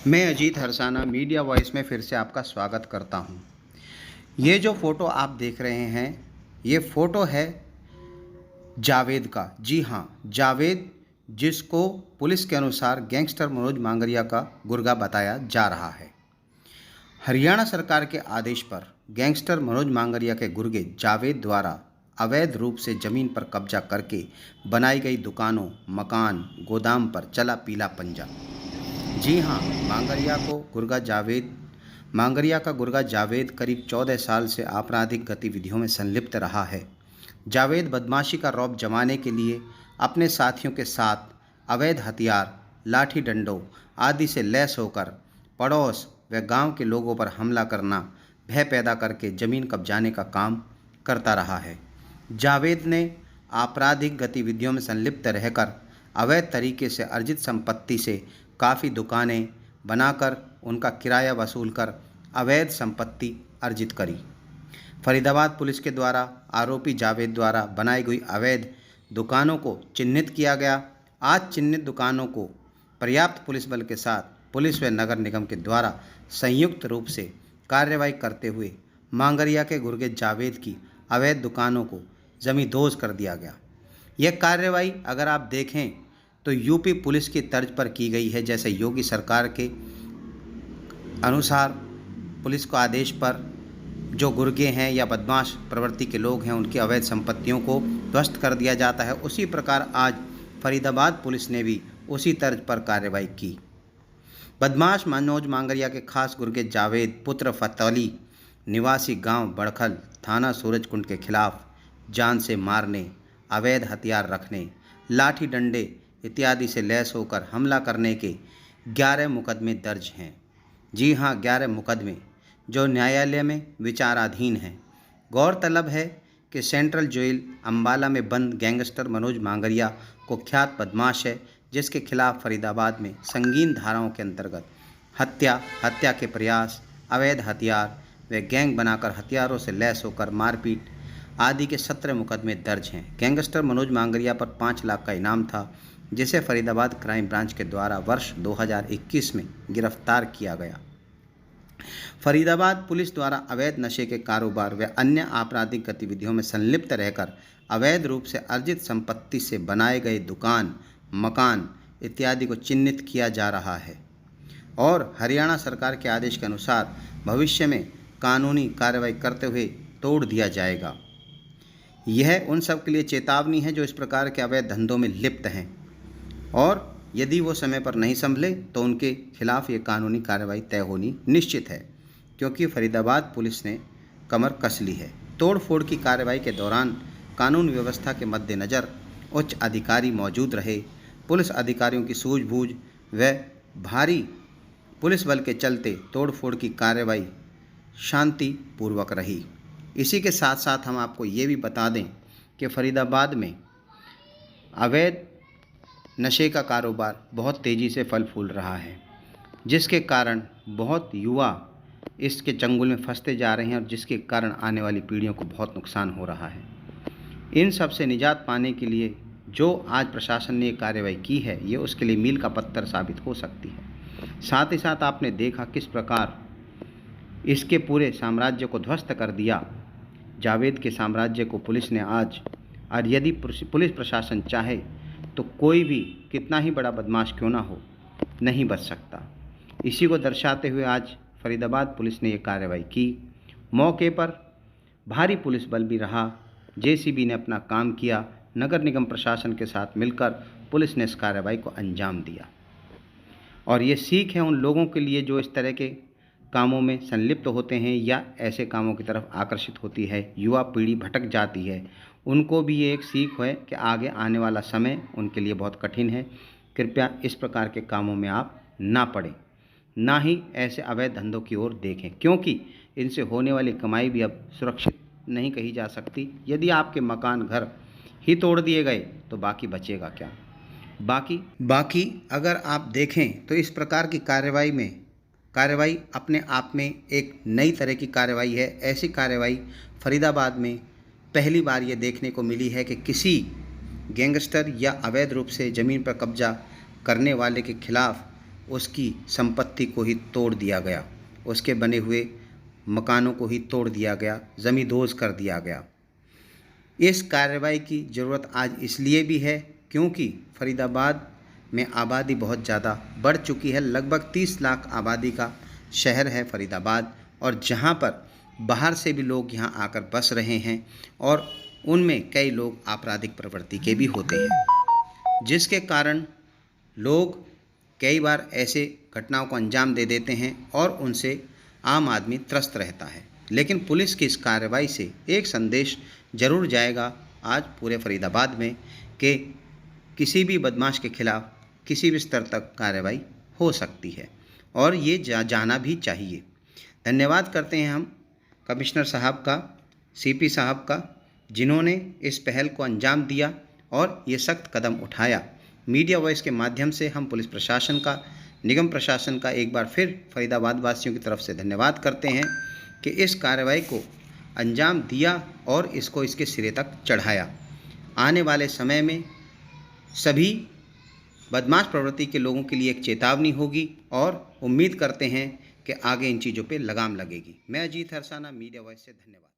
मैं Ajit Harsana media voice में फिर से आपका स्वागत करता हूं। ये जो फ़ोटो आप देख रहे हैं, ये फ़ोटो है जावेद का। जी हाँ, जावेद, जिसको पुलिस के अनुसार गैंगस्टर मनोज मांगरिया का गुर्गा बताया जा रहा है। हरियाणा सरकार के आदेश पर गैंगस्टर मनोज मांगरिया के गुर्गे जावेद द्वारा अवैध रूप से ज़मीन पर कब्जा करके बनाई गई दुकानों, मकान, गोदाम पर चला पीला पंजा। जी हाँ, मांगरिया का गुर्गा जावेद करीब 14 साल से आपराधिक गतिविधियों में संलिप्त रहा है। जावेद बदमाशी का रौब जमाने के लिए अपने साथियों के साथ अवैध हथियार, लाठी डंडों आदि से लैस होकर पड़ोस व गांव के लोगों पर हमला करना, भय पैदा करके ज़मीन कब्जाने का काम करता रहा है। जावेद ने आपराधिक गतिविधियों में संलिप्त रहकर अवैध तरीके से अर्जित संपत्ति से काफ़ी दुकानें बनाकर उनका किराया वसूल कर अवैध संपत्ति अर्जित करी। फरीदाबाद पुलिस के द्वारा आरोपी जावेद द्वारा बनाई गई अवैध दुकानों को चिन्हित किया गया। आज चिन्हित दुकानों को पर्याप्त पुलिस बल के साथ पुलिस व नगर निगम के द्वारा संयुक्त रूप से कार्रवाई करते हुए मांगरिया के गुर्गे जावेद की अवैध दुकानों को जमींदोज कर दिया गया। यह कार्रवाई अगर आप देखें तो यूपी पुलिस की तर्ज पर की गई है। जैसे योगी सरकार के अनुसार पुलिस को आदेश पर जो गुर्गे हैं या बदमाश प्रवृत्ति के लोग हैं, उनकी अवैध संपत्तियों को ध्वस्त कर दिया जाता है। उसी प्रकार आज फरीदाबाद पुलिस ने भी उसी तर्ज पर कार्रवाई की। बदमाश मनोज मांगरिया के खास गुर्गे जावेद पुत्र फतौली निवासी गांव बड़खल थाना सूरजकुंड के खिलाफ जान से मारने, अवैध हथियार रखने, लाठी डंडे इत्यादि से लैस होकर हमला करने के 11 मुकदमे दर्ज हैं। जी हाँ, 11 मुकदमे जो न्यायालय में विचाराधीन हैं। गौरतलब है कि सेंट्रल जेल अंबाला में बंद गैंगस्टर मनोज मांगरिया कुख्यात बदमाश है, जिसके खिलाफ फरीदाबाद में संगीन धाराओं के अंतर्गत हत्या के प्रयास, अवैध हथियार व गैंग बनाकर हथियारों से लैस होकर मारपीट आदि के 17 मुकदमे दर्ज हैं। गैंगस्टर मनोज मांगरिया पर 5 लाख का इनाम था, जिसे फरीदाबाद क्राइम ब्रांच के द्वारा वर्ष 2021 में गिरफ्तार किया गया। फरीदाबाद पुलिस द्वारा अवैध नशे के कारोबार व अन्य आपराधिक गतिविधियों में संलिप्त रहकर अवैध रूप से अर्जित संपत्ति से बनाए गए दुकान, मकान इत्यादि को चिन्हित किया जा रहा है और हरियाणा सरकार के आदेश के अनुसार भविष्य में कानूनी कार्रवाई करते हुए तोड़ दिया जाएगा। यह उन सब के लिए चेतावनी है जो इस प्रकार के अवैध धंधों में लिप्त हैं और यदि वो समय पर नहीं संभले तो उनके खिलाफ ये कानूनी कार्रवाई तय होनी निश्चित है, क्योंकि फरीदाबाद पुलिस ने कमर कस ली है। तोड़ फोड़ की कार्रवाई के दौरान कानून व्यवस्था के मद्देनज़र उच्च अधिकारी मौजूद रहे। पुलिस अधिकारियों की सूझबूझ व भारी पुलिस बल के चलते तोड़ फोड़ की कार्रवाई शांतिपूर्वक रही। इसी के साथ साथ हम आपको ये भी बता दें कि फरीदाबाद में अवैध नशे का कारोबार बहुत तेज़ी से फल फूल रहा है, जिसके कारण बहुत युवा इसके चंगुल में फंसते जा रहे हैं और जिसके कारण आने वाली पीढ़ियों को बहुत नुकसान हो रहा है। इन सब से निजात पाने के लिए जो आज प्रशासन ने कार्रवाई की है, ये उसके लिए मील का पत्थर साबित हो सकती है। साथ ही साथ आपने देखा किस प्रकार इसके पूरे साम्राज्य को ध्वस्त कर दिया। जावेद के साम्राज्य को पुलिस ने आज, और यदि पुलिस प्रशासन चाहे तो कोई भी कितना ही बड़ा बदमाश क्यों ना हो, नहीं बच सकता। इसी को दर्शाते हुए आज फरीदाबाद पुलिस ने ये कार्रवाई की। मौके पर भारी पुलिस बल भी रहा, जेसीबी ने अपना काम किया, नगर निगम प्रशासन के साथ मिलकर पुलिस ने इस कार्रवाई को अंजाम दिया। और ये सीख है उन लोगों के लिए जो इस तरह के कामों में संलिप्त होते हैं या ऐसे कामों की तरफ आकर्षित होती है, युवा पीढ़ी भटक जाती है, उनको भी ये एक सीख है कि आगे आने वाला समय उनके लिए बहुत कठिन है। कृपया इस प्रकार के कामों में आप ना पड़ें, ना ही ऐसे अवैध धंधों की ओर देखें, क्योंकि इनसे होने वाली कमाई भी अब सुरक्षित नहीं कही जा सकती। यदि आपके मकान घर ही तोड़ दिए गए तो बाकी बचेगा क्या? बाकी अगर आप देखें तो इस प्रकार की कार्रवाई अपने आप में एक नई तरह की कार्रवाई है। ऐसी कार्रवाई फरीदाबाद में पहली बार ये देखने को मिली है कि किसी गैंगस्टर या अवैध रूप से ज़मीन पर कब्जा करने वाले के खिलाफ उसकी संपत्ति को ही तोड़ दिया गया, उसके बने हुए मकानों को ही तोड़ दिया गया, ज़मींदोज़ कर दिया गया। इस कार्रवाई की ज़रूरत आज इसलिए भी है क्योंकि फरीदाबाद में आबादी बहुत ज़्यादा बढ़ चुकी है। लगभग 30 लाख आबादी का शहर है फरीदाबाद, और जहाँ पर बाहर से भी लोग यहाँ आकर बस रहे हैं और उनमें कई लोग आपराधिक प्रवृत्ति के भी होते हैं, जिसके कारण लोग कई बार ऐसे घटनाओं को अंजाम दे देते हैं और उनसे आम आदमी त्रस्त रहता है। लेकिन पुलिस की इस कार्रवाई से एक संदेश जरूर जाएगा आज पूरे फरीदाबाद में कि किसी भी बदमाश के खिलाफ किसी भी स्तर तक कार्रवाई हो सकती है, और ये जाना भी चाहिए। धन्यवाद करते हैं हम कमिश्नर साहब का, सीपी साहब का, जिन्होंने इस पहल को अंजाम दिया और ये सख्त कदम उठाया। मीडिया वॉइस के माध्यम से हम पुलिस प्रशासन का, निगम प्रशासन का एक बार फिर फरीदाबाद वासियों की तरफ से धन्यवाद करते हैं कि इस कार्रवाई को अंजाम दिया और इसको इसके सिरे तक चढ़ाया। आने वाले समय में सभी बदमाश प्रवृत्ति के लोगों के लिए एक चेतावनी होगी और उम्मीद करते हैं कि आगे इन चीज़ों पे लगाम लगेगी। मैं अजीत हरसाना, मीडिया वॉइस से, धन्यवाद।